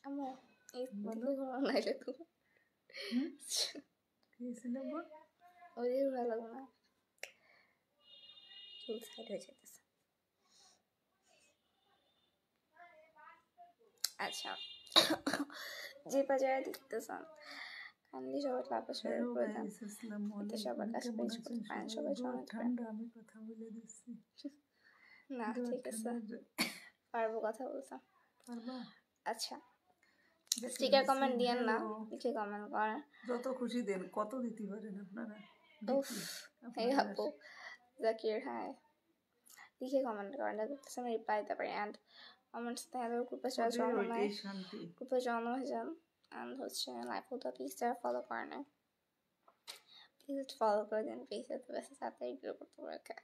আমার এই দিকে নাইলে তো ওই দিকে ভালো লাগবে না, চুল সাইড হয়ে যেতেছে। আচ্ছা, যে বাজারে দেখতেছেন কাইন্ডলি সবাই ক্লাবে শেয়ার করে দেন, এতে সবার কাছে পেজ করতে পারেন, সবাই জয়েন করেন। আমি কথা বলে দিচ্ছি না ঠিক আছে, পারবো কথা বলতে। আচ্ছা, স্টিকার কমেন্ট দিয়েন না, লিখে কমেন্ট করেন, যত খুশি দেন। কত দিতে পারেন আপনারা? এই আপু জাকির হাই লিখে কমেন্ট করেন, দেখতেছে আমি রিপ্লাই দিতে পারি। অ্যান্ড কমেন্টস তাহলে গ্রুপে জয়েন হয়, গ্রুপে জয়েন হয়ে যান। অ্যান্ড হচ্ছে লাইভ হতো প্লিজ যারা ফলো করে না প্লিজ ফলো করে দেন, প্লিজ এত বেশি তাড়াতাড়ি গ্রো করতে পারে।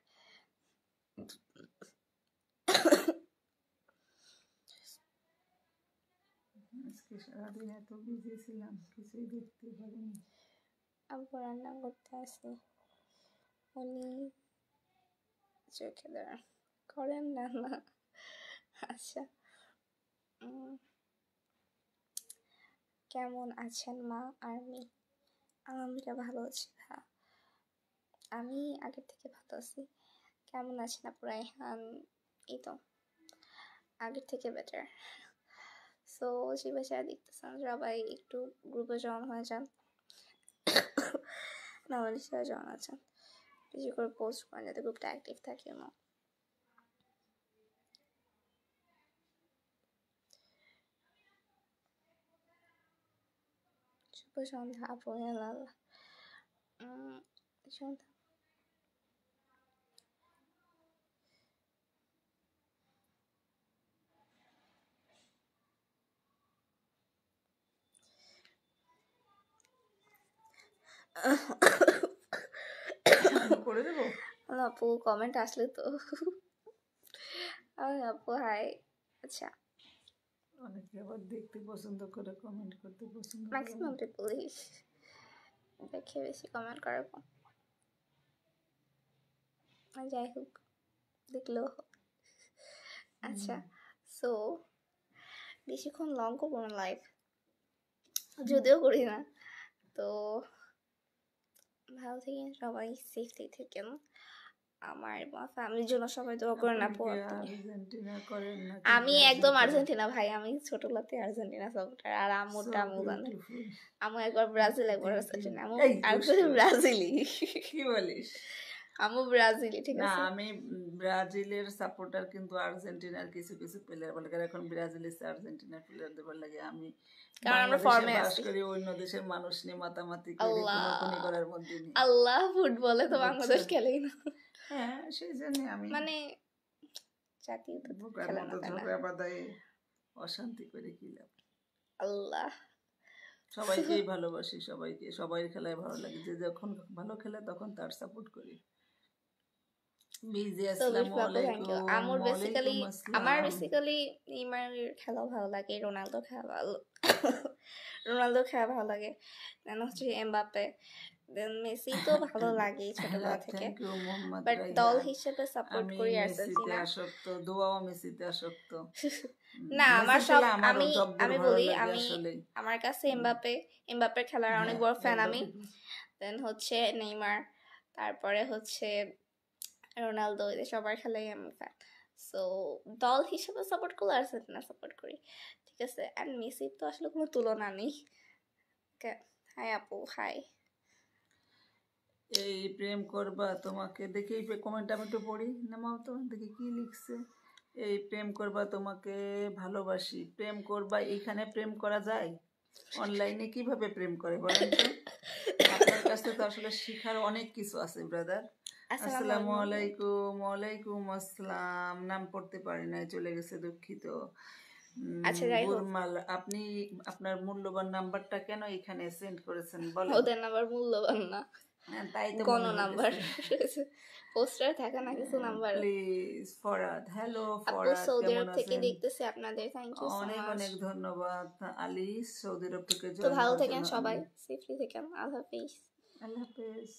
আজকে সারাদিন এত বিজি ছিলাম, কিছুই দেখতে পারিনি। আব্বু রান্না করতে আসি, উনি চোখে দাঁড়ান করেন রান্না। আচ্ছা, কেমন আছেন মা আর মেয়ে? আলহামদুলিল্লাহ ভালো আছি ভাইয়া, আমি আগের থেকে ভালো আছি। কেমন আছেন আপনারা? এই তো আগের থেকে বেটার। সো যে বাসায় দেখতেছেন সবাই একটু গ্রুপে জয়েন হয়ে যান, নর্মালি সবাই জয়েন আছেন, বেশি করে পোস্ট করেন যাতে গ্রুপটা অ্যাক্টিভ থাকে। শুভ সন্ধ্যা আপু, লাল সন্ধ্যা। করে দেবো আপু কমেন্ট আসলে তো আপু হাই। আচ্ছা, অনেকে আবার দেখতে পছন্দ করে, কমেন্ট করতে পছন্দ করে। ম্যাক্সিমাম পিপলই দেখে বেশি কমেন্ট করে কম, যাই হোক দেখলেও হোক। আচ্ছা, সো বেশিক্ষণ লং করবো না লাইভ, যদিও করি না। তো ভালো থাকেন সবাই, সেফলি থাকেন, আমার ফ্যামিলির জন্য সবাই দোয়া করেন। আপু আমি একদম আর্জেন্টিনা ভাই, আমি ছোটবেলাতে আর্জেন্টিনা সাপোর্টার। আর আম্মুটা আম্মু জানে, আম্মু একবার ব্রাজিল একবার আর্জেন্টিনা, আম্মু ব্রাজিলি। কি বলিস? আম্মু ব্রাজিলি, ঠিক আছে? না, আমি ব্রাজিলের সাপোর্টার, কিন্তু আর্জেন্টিনার কিছু কিছু প্লেয়ার বলে এখন ব্রাজিলের আর্জেন্টিনার প্লেয়ারদের বলে লাগে। আমি কারণ আমরা ফর্মে আছি, করি অন্য দেশের মানুষ নিয়ে মাতামাতি করে কোন করার মধ্যে নেই। আল্লাহ ফুটবলে তো বাংলাদেশ খেলেই না। হ্যাঁ, সেই জন্য আমি মানে জাতীয় খেলার মতো ঝগড়া বাঁধায় অশান্তি করে কি লাভ। আল্লাহ সবাইকেই ভালোবাসি, সবাই খেলায় ভালো লাগে, যে যখন ভালো খেলে তখন তার সাপোর্ট করি। আমার বেসিক্যালি নেইমারের খেলা ভালো লাগে, রোনালদো খেলা ভালো লাগে, দেন হচ্ছে এমবাপ্পে, দেন মেসি তো ভালো লাগে ছোটবেলা থেকে, বাট দল হিসেবে সাপোর্ট করি আর্জেন্টিনা। দোয়াও মেসিতে আসক্ত না, আমার সব আমি বলি, আমার কাছে এমবাপ্পের খেলার অনেক বড় ফ্যান আমি। দেন হচ্ছে নেইমার, তারপরে হচ্ছে রোনালদো, এদের সবার খেলাই আমি ফ্যান। সো দল হিসেবে সাপোর্ট করলে আর্জেন্টিনা সাপোর্ট করি, ঠিক আছে? অ্যান্ড মেসির তো আসলে কোনো তুলনা নেই। হাই আপু, হাই। এই প্রেম করবা তোমাকে দেখি, কমেন্ট আমি একটু পড়ি, নামাও তো দেখি কি লিখছে। এই প্রেম করবা তোমাকে ভালোবাসি, প্রেম করবা, এইখানে প্রেম করা যায়? অনলাইনে কিভাবে প্রেম করে বলেন তো? আপনার কাছে তো আসলে শিখার অনেক কিছু আছে ব্রাদার। আসসালামু আলাইকুম। ওয়ালাইকুম আসসালাম। নাম পড়তে পারি না, চলে গেছে, দুঃখিত। বুরমাল, আপনি আপনার মূল্যবান নাম্বারটা কেন এখানে সেন্ড করেছেন বলেন? ওদের নাম্বার মূল্যবান না, তাই তো কোন নাম্বার পোস্টার থাকে না কিছু number. Please Farhad, hello Farhad, Saudi আরব থেকে দেখতেছি আপনাদের, থ্যাংক ইউ সো মাচ, অনেক ধন্যবাদ। আলী সৌদি আরব থেকে, তো ভালো থাকেন সবাই, সেফলি থাকেন। আল্লাহ হাফেজ। আল্লাহ হাফেজ।